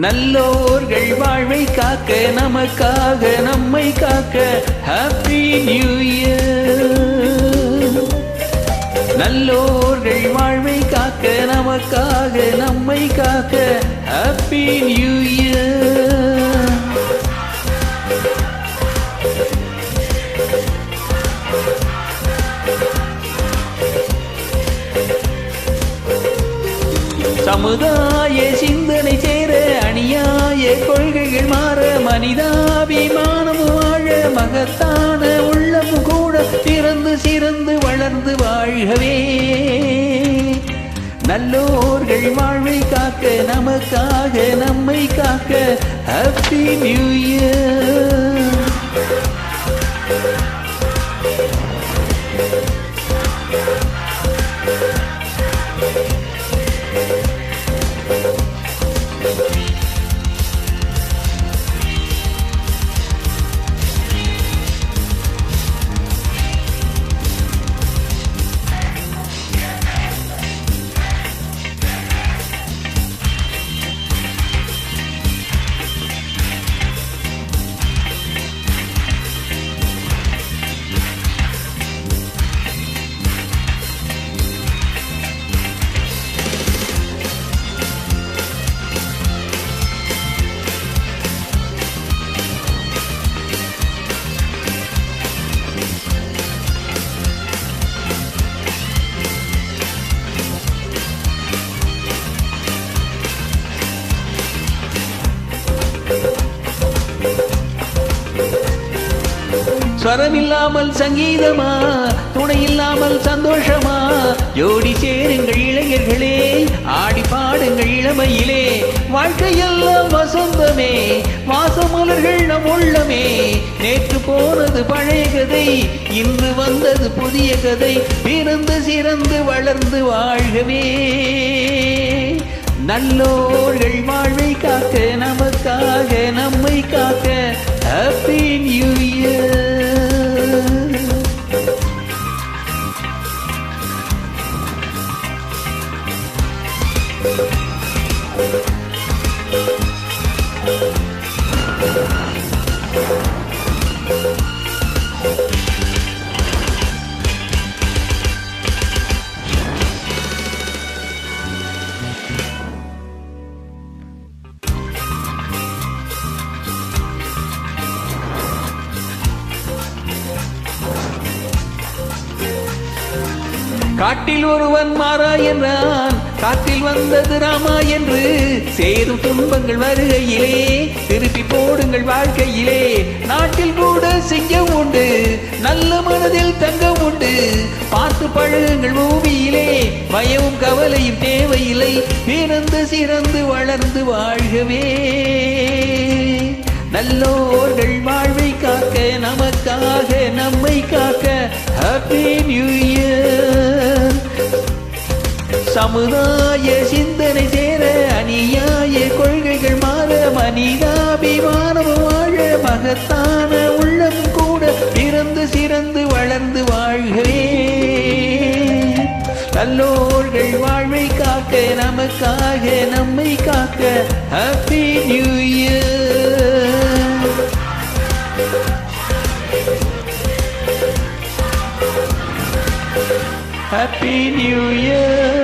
நல்லோர்கள் வாழ்வை காக்க நமக்காக நம்மை காக்க ஹாப்பி நியூ இயர். நல்லோர்கள் வாழ்வை காக்க நமக்காக நம்மை காக்க ஹாப்பி நியூ இயர். சமுதாய சிந்தனை சேர அநியாய கொள்கைகள் மாற மனிதாபிமானம் வாழ மகத்தான உள்ளம் கூட திறந்து சிறந்து வளர்ந்து வாழ்கவே. நல்லோர்கள் வாழ்வை காக்க நமக்காக நம்மை காக்க ஹாப்பி நியூ இயர். ஸ்வரம் இல்லாமல் சங்கீதமா, துணை இல்லாமல் சந்தோஷமா, ஜோடி சேருங்கள் இளைஞர்களே, ஆடி பாடுங்கள் இளமையிலே. வாழ்க்கையெல்லாம் வசந்தமே, வாசமலர்கள் நம் உள்ளமே. நேற்று போனது பழைய கதை, இன்று வந்தது புதிய கதை. பிறந்து சிறந்து வளர்ந்து வாழ்கவே. நல்லோர்கள் வாழ்வை காக்க நமக்காக நம்மை காக்க ஹாப்பி நியூ இயர். காட்டில் ஒருவன் மாறா என்றான், காட்டில் வந்தது ராமா என்று. சேரும் துன்பங்கள் வருகையிலே திருப்பி போடுங்கள் வாழ்க்கையிலே. நாட்டில் கூட சிங்கம் உண்டு, நல்ல மனதில் தங்கம் உண்டு. பார்த்து பழகுங்கள் பூமியிலே, பயமும் கவலையும் தேவையில்லை. பிறந்து சிறந்து வளர்ந்து வாழ்கவே. நல்லோர்கள் வாழ்வை காக்க நமக்காக நம்மை காக்க ஹாப்பி நியூ இயர். சமுதாய சிந்தனை சேர அநியாய கொள்கைகள் மாற மனிதாபிமானம் வாழ மகத்தான உள்ளம் கூட பிறந்து சிறந்து வளர்ந்து வாழ்கவே. நல்லோர்கள் வாழ்வை காக்க நமக்காக நம்மை காக்க happy new year. Happy New Year.